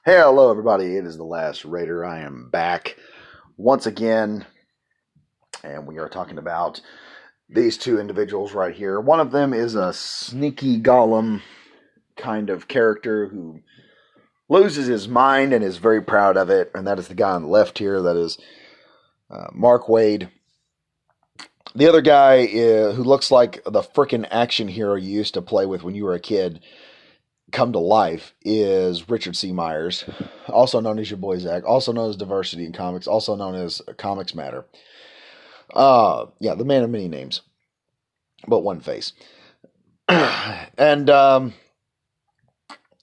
Hello, everybody. It is the Last Raider. I am back once again, and we are talking about these two individuals right here. One of them is a sneaky golem kind of character who loses his mind and is very proud of it, and that is the guy on the left here. That is Mark Waid. The other guy who looks like the frickin' action hero you used to play with when you were a kid come to life is Richard C. Myers, also known as Boi Zack, also known as Diversity in Comics, also known as Comics Matter. The man of many names, but one face. And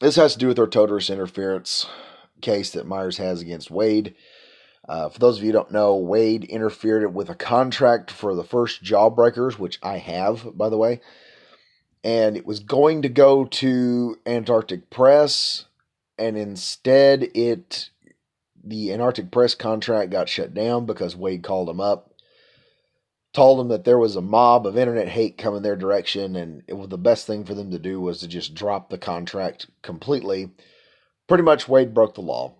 this has to do with our Totorus interference case that Myers has against Waid. For those of you who don't know, Waid interfered with a contract for the first Jawbreakers, which I have, by the way. And it was going to go to Antarctic Press, and instead the Antarctic Press contract got shut down because Waid called him up, told him that there was a mob of internet hate coming their direction, and the best thing for them to do was to just drop the contract completely. Pretty much Waid broke the law,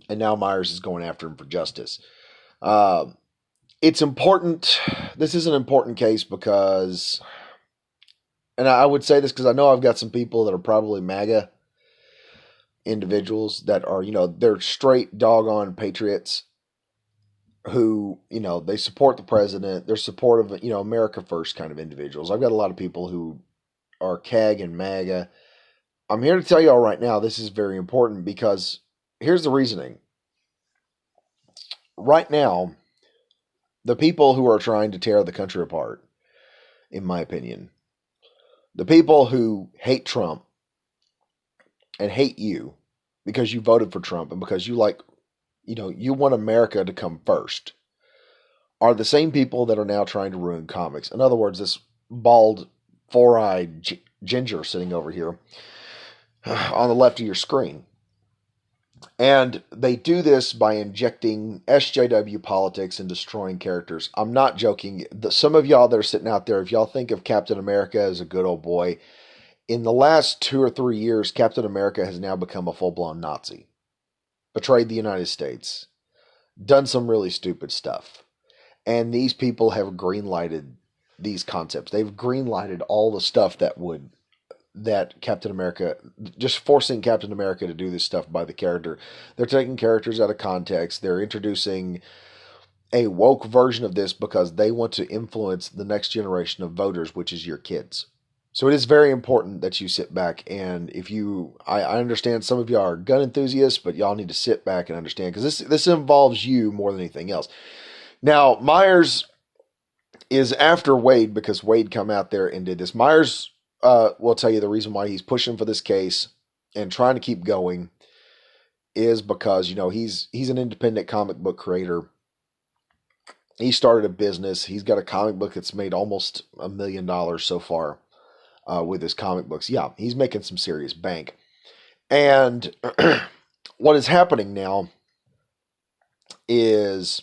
and now Myers is going after him for justice. It's important. This is an important case because... And I would say this because I know I've got some people that are probably MAGA individuals that are, they're straight doggone patriots who, they support the president. They're supportive of, America first kind of individuals. I've got a lot of people who are CAG and MAGA. I'm here to tell you all right now, this is very important because here's the reasoning. Right now, the people who are trying to tear the country apart, in my opinion, the people who hate Trump and hate you because you voted for Trump and because you want America to come first are the same people that are now trying to ruin comics. In other words, this bald, four-eyed ginger sitting over here on the left of your screen. And they do this by injecting SJW politics and destroying characters. I'm not joking. Some of y'all that are sitting out there, if y'all think of Captain America as a good old boy, in the last 2 or 3 years, Captain America has now become a full-blown Nazi. Betrayed the United States. Done some really stupid stuff. And these people have green-lighted these concepts. They've green-lighted all the stuff that Captain America, just forcing Captain America to do this stuff by the character. They're taking characters out of context. They're introducing a woke version of this because they want to influence the next generation of voters, which is your kids. So it is very important that you sit back and I understand some of y'all are gun enthusiasts, but y'all need to sit back and understand because this involves you more than anything else. Now, Myers is after Waid because Waid come out there and did this. Myers will tell you the reason why he's pushing for this case and trying to keep going is because, he's an independent comic book creator. He started a business. He's got a comic book that's made almost $1 million so far with his comic books. Yeah, he's making some serious bank. And what is happening now is,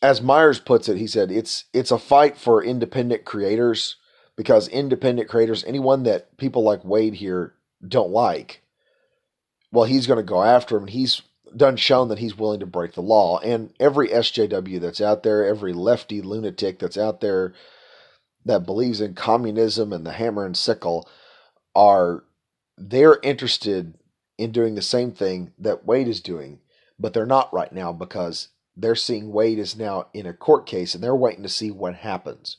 as Myers puts it, he said, it's a fight for independent creators. Because independent creators, anyone that people like Waid here don't like, well, he's going to go after him. He's shown that he's willing to break the law. And every SJW that's out there, every lefty lunatic that's out there that believes in communism and the hammer and sickle, they're interested in doing the same thing that Waid is doing. But they're not right now because they're seeing Waid is now in a court case and they're waiting to see what happens.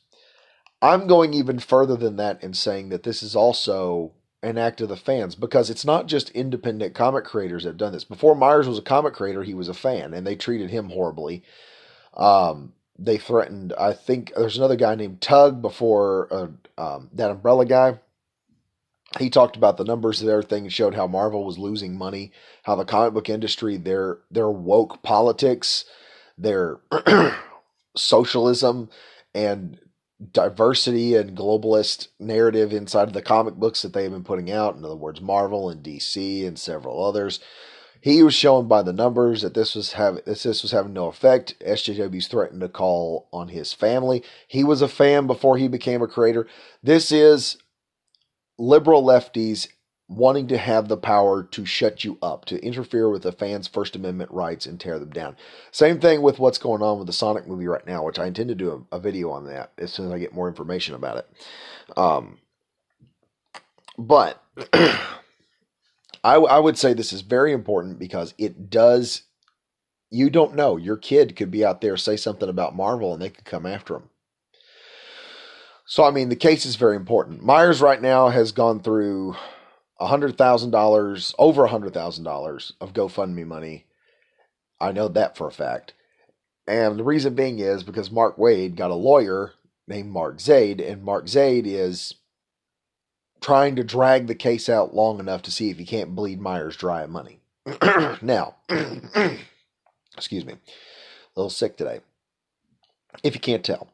I'm going even further than that in saying that this is also an act of the fans because it's not just independent comic creators that have done this. Before Myers was a comic creator, he was a fan, and they treated him horribly. They threatened, I think there's another guy named Tug before that Umbrella guy. He talked about the numbers and everything and showed how Marvel was losing money, how the comic book industry, their woke politics, their socialism, and diversity and globalist narrative inside of the comic books that they have been putting out. In other words, Marvel and DC and several others. He was showing by the numbers that this was having no effect. SJW's threatened to call on his family. He was a fan before he became a creator. This is liberal lefties wanting to have the power to shut you up, to interfere with the fans' First Amendment rights and tear them down. Same thing with what's going on with the Sonic movie right now, which I intend to do a video on that as soon as I get more information about it. But I would say this is very important because it does. You don't know. Your kid could be out there, say something about Marvel, and they could come after him. So, I mean, the case is very important. Myers right now has gone through $100,000, over $100,000 of GoFundMe money. I know that for a fact. And the reason being is because Mark Waid got a lawyer named Mark Zaid, and Mark Zaid is trying to drag the case out long enough to see if he can't bleed Myers dry of money. Now, excuse me, a little sick today, if you can't tell.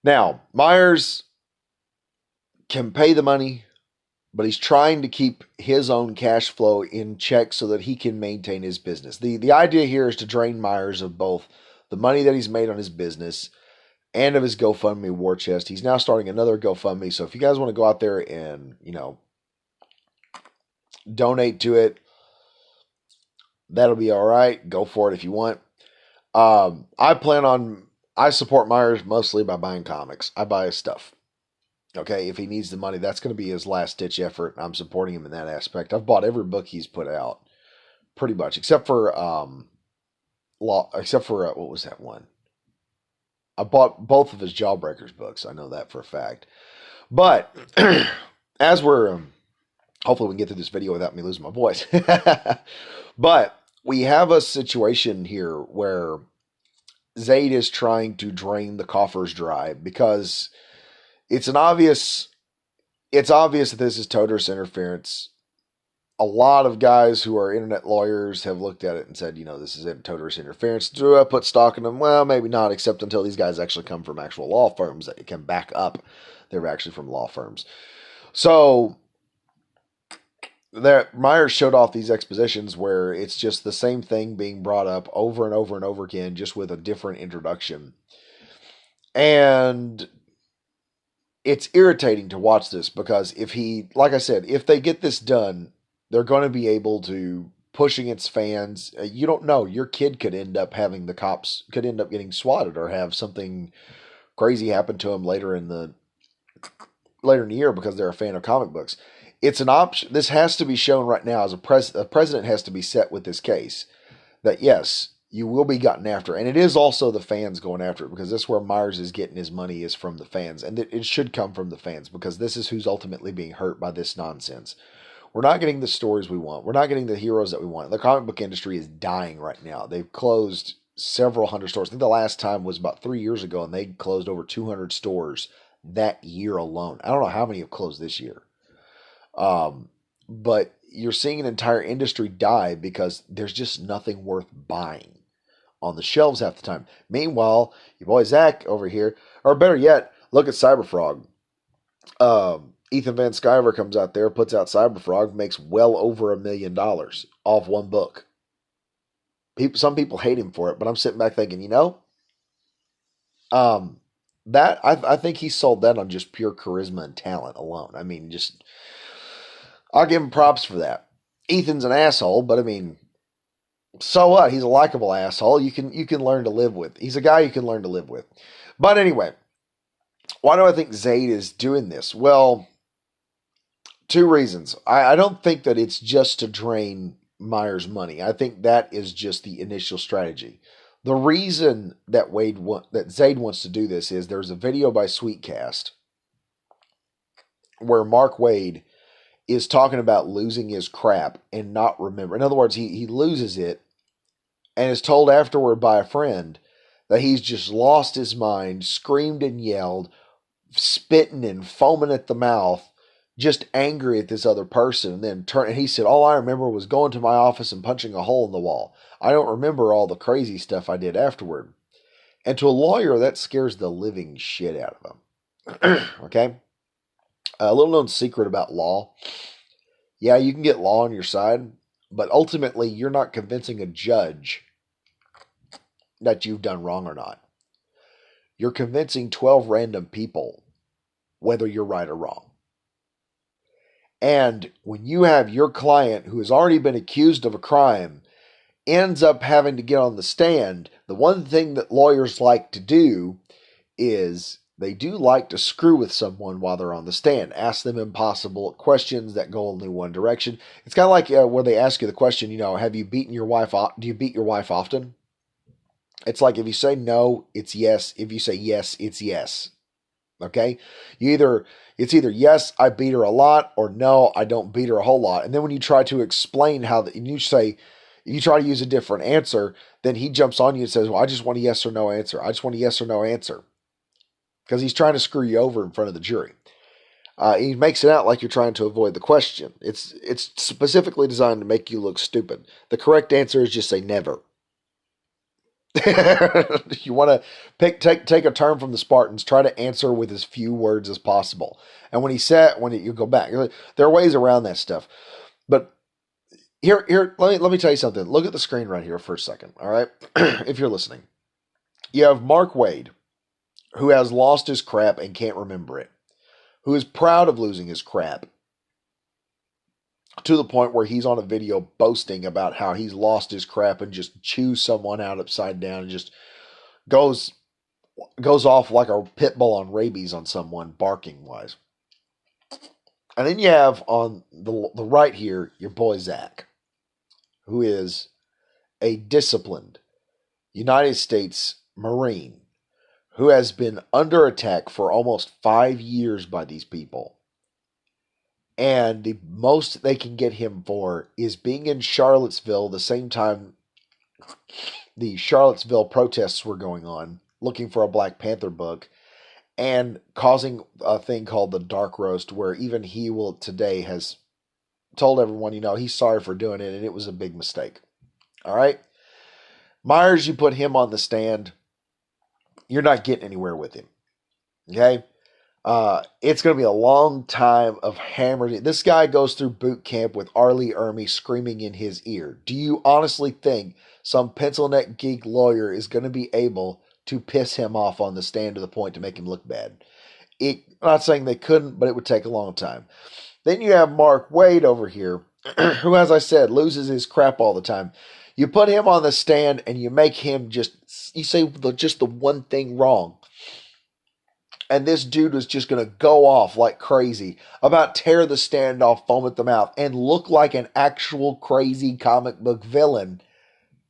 Now, Myers can pay the money, but he's trying to keep his own cash flow in check so that he can maintain his business. The idea here is to drain Myers of both the money that he's made on his business and of his GoFundMe war chest. He's now starting another GoFundMe. So if you guys want to go out there and, donate to it, that'll be all right. Go for it if you want. I support Myers mostly by buying comics. I buy his stuff. Okay, if he needs the money, that's going to be his last ditch effort. I'm supporting him in that aspect. I've bought every book he's put out, pretty much, except for what was that one? I bought both of his Jawbreakers books. I know that for a fact. But as we're hopefully we can get through this video without me losing my voice. But we have a situation here where Zaid is trying to drain the coffers dry because it's obvious that this is total interference. A lot of guys who are internet lawyers have looked at it and said, this is total interference. Do I put stock in them? Well, maybe not, except until these guys actually come from actual law firms that can back up they're actually from law firms. So Myers showed off these expositions where it's just the same thing being brought up over and over and over again, just with a different introduction. And it's irritating to watch this because like I said, if they get this done, they're going to be able to push against fans. You don't know. Your kid could end up having the cops, could end up getting swatted or have something crazy happen to them later in the year because they're a fan of comic books. It's an option. This has to be shown right now as a president has to be set with this case that yes, you will be gotten after. And it is also the fans going after it because this is where Myers is getting his money is from the fans. And it should come from the fans because this is who's ultimately being hurt by this nonsense. We're not getting the stories we want. We're not getting the heroes that we want. The comic book industry is dying right now. They've closed several hundred stores. I think the last time was about 3 years ago, and they closed over 200 stores that year alone. I don't know how many have closed this year. But you're seeing an entire industry die because there's just nothing worth buying on the shelves half the time. Meanwhile, your boy Zack over here, or better yet, look at Cyberfrog. Ethan Van Sciver comes out there, puts out Cyberfrog, makes well over $1 million off one book. Some people hate him for it, but I'm sitting back thinking, that I think he sold that on just pure charisma and talent alone. I mean, I'll give him props for that. Ethan's an asshole, but I mean, so what? He's a likable asshole. You can learn to live with. He's a guy you can learn to live with. But anyway, why do I think Zaid is doing this? Well, 2 reasons. I don't think that it's just to drain Myers' money. I think that is just the initial strategy. The reason that Zaid wants to do this is there's a video by Sweetcast where Mark Waid is talking about losing his crap and not remember. In other words, he loses it and is told afterward by a friend that he's just lost his mind, screamed and yelled, spitting and foaming at the mouth, just angry at this other person. And then and he said, all I remember was going to my office and punching a hole in the wall. I don't remember all the crazy stuff I did afterward. And to a lawyer, that scares the living shit out of him. Okay? A little known secret about law. Yeah, you can get law on your side, but ultimately you're not convincing a judge that you've done wrong or not. You're convincing 12 random people whether you're right or wrong. And when you have your client who has already been accused of a crime ends up having to get on the stand, the one thing that lawyers like to do is they do like to screw with someone while they're on the stand, ask them impossible questions that go only one direction. It's kind of like where they ask you the question, have you beaten your wife? Do you beat your wife often? It's like if you say no, it's yes. If you say yes, it's yes. Okay, it's either yes, I beat her a lot, or no, I don't beat her a whole lot. And then when you try to explain and you try to use a different answer, then he jumps on you and says, "Well, I just want a yes or no answer. I just want a yes or no answer," because he's trying to screw you over in front of the jury. He makes it out like you're trying to avoid the question. It's specifically designed to make you look stupid. The correct answer is just say never. You want to take a term from the Spartans, try to answer with as few words as possible. And you go back, there are ways around that stuff. But here, let me tell you something. Look at the screen right here for a second. All right. If you're listening, you have Mark Wade, who has lost his crap and can't remember it, who is proud of losing his crap to the point where he's on a video boasting about how he's lost his crap and just chews someone out upside down and just goes off like a pit bull on rabies on someone, barking wise. And then you have on the right here your boy Zack, who is a disciplined United States Marine who has been under attack for almost 5 years by these people. And the most they can get him for is being in Charlottesville the same time the Charlottesville protests were going on, looking for a Black Panther book, and causing a thing called the dark roast, where even he today has told everyone, he's sorry for doing it and it was a big mistake. All right? Myers, you put him on the stand, you're not getting anywhere with him. Okay? It's going to be a long time of hammering. This guy goes through boot camp with Arlie Ermy screaming in his ear. Do you honestly think some pencil neck geek lawyer is going to be able to piss him off on the stand to the point to make him look bad? I'm not saying they couldn't, but it would take a long time. Then you have Mark Wade over here, who, as I said, loses his crap all the time. You put him on the stand and you make him you say just the one thing wrong. And this dude was just going to go off like crazy about tear the stand off, foam at the mouth, and look like an actual crazy comic book villain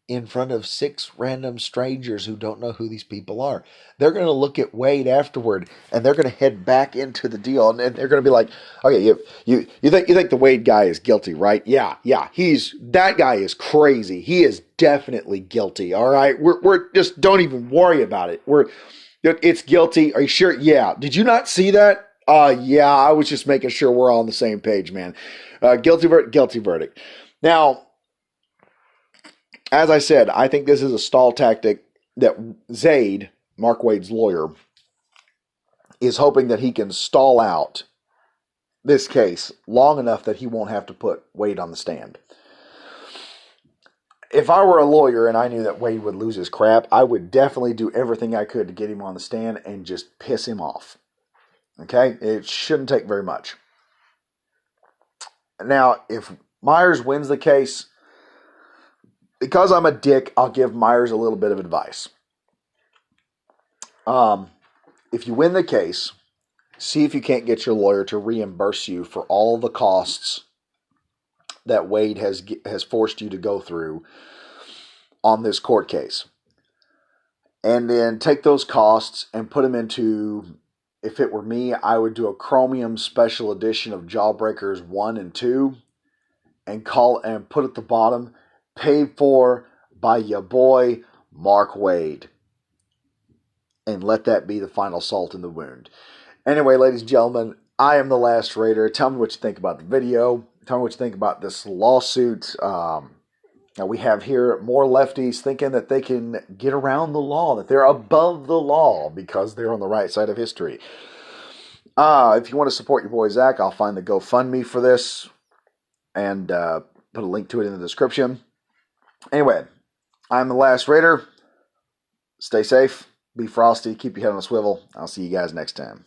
in front of 6 random strangers who don't know who these people are. They're going to look at Wade afterward, and they're going to head back into the deal, and they're going to be like, "Okay, you think the Wade guy is guilty, right? Yeah, that guy is crazy. He is definitely guilty. All right, we're just don't even worry about it. It's guilty. Are you sure? Yeah. Did you not see that? Yeah, I was just making sure we're all on the same page, man. Guilty verdict. Now, as I said, I think this is a stall tactic that Zaid, Mark Wade's lawyer, is hoping that he can stall out this case long enough that he won't have to put Wade on the stand. If I were a lawyer and I knew that Wade would lose his crap, I would definitely do everything I could to get him on the stand and just piss him off. Okay? It shouldn't take very much. Now, if Myers wins the case, because I'm a dick, I'll give Myers a little bit of advice. If you win the case, see if you can't get your lawyer to reimburse you for all the costs that Wade has forced you to go through on this court case. And then take those costs and put them into, if it were me, I would do a Chromium special edition of Jawbreakers 1 and 2 and put at the bottom, paid for by YaBois Mark Wade. And let that be the final salt in the wound. Anyway, ladies and gentlemen, I am the Last Raider. Tell me what you think about the video. Tell me what you think about this lawsuit. Now we have here more lefties thinking that they can get around the law, that they're above the law because they're on the right side of history. If you want to support your boy Zack, I'll find the GoFundMe for this and put a link to it in the description. Anyway, I'm the Last Raider. Stay safe, be frosty, keep your head on a swivel. I'll see you guys next time.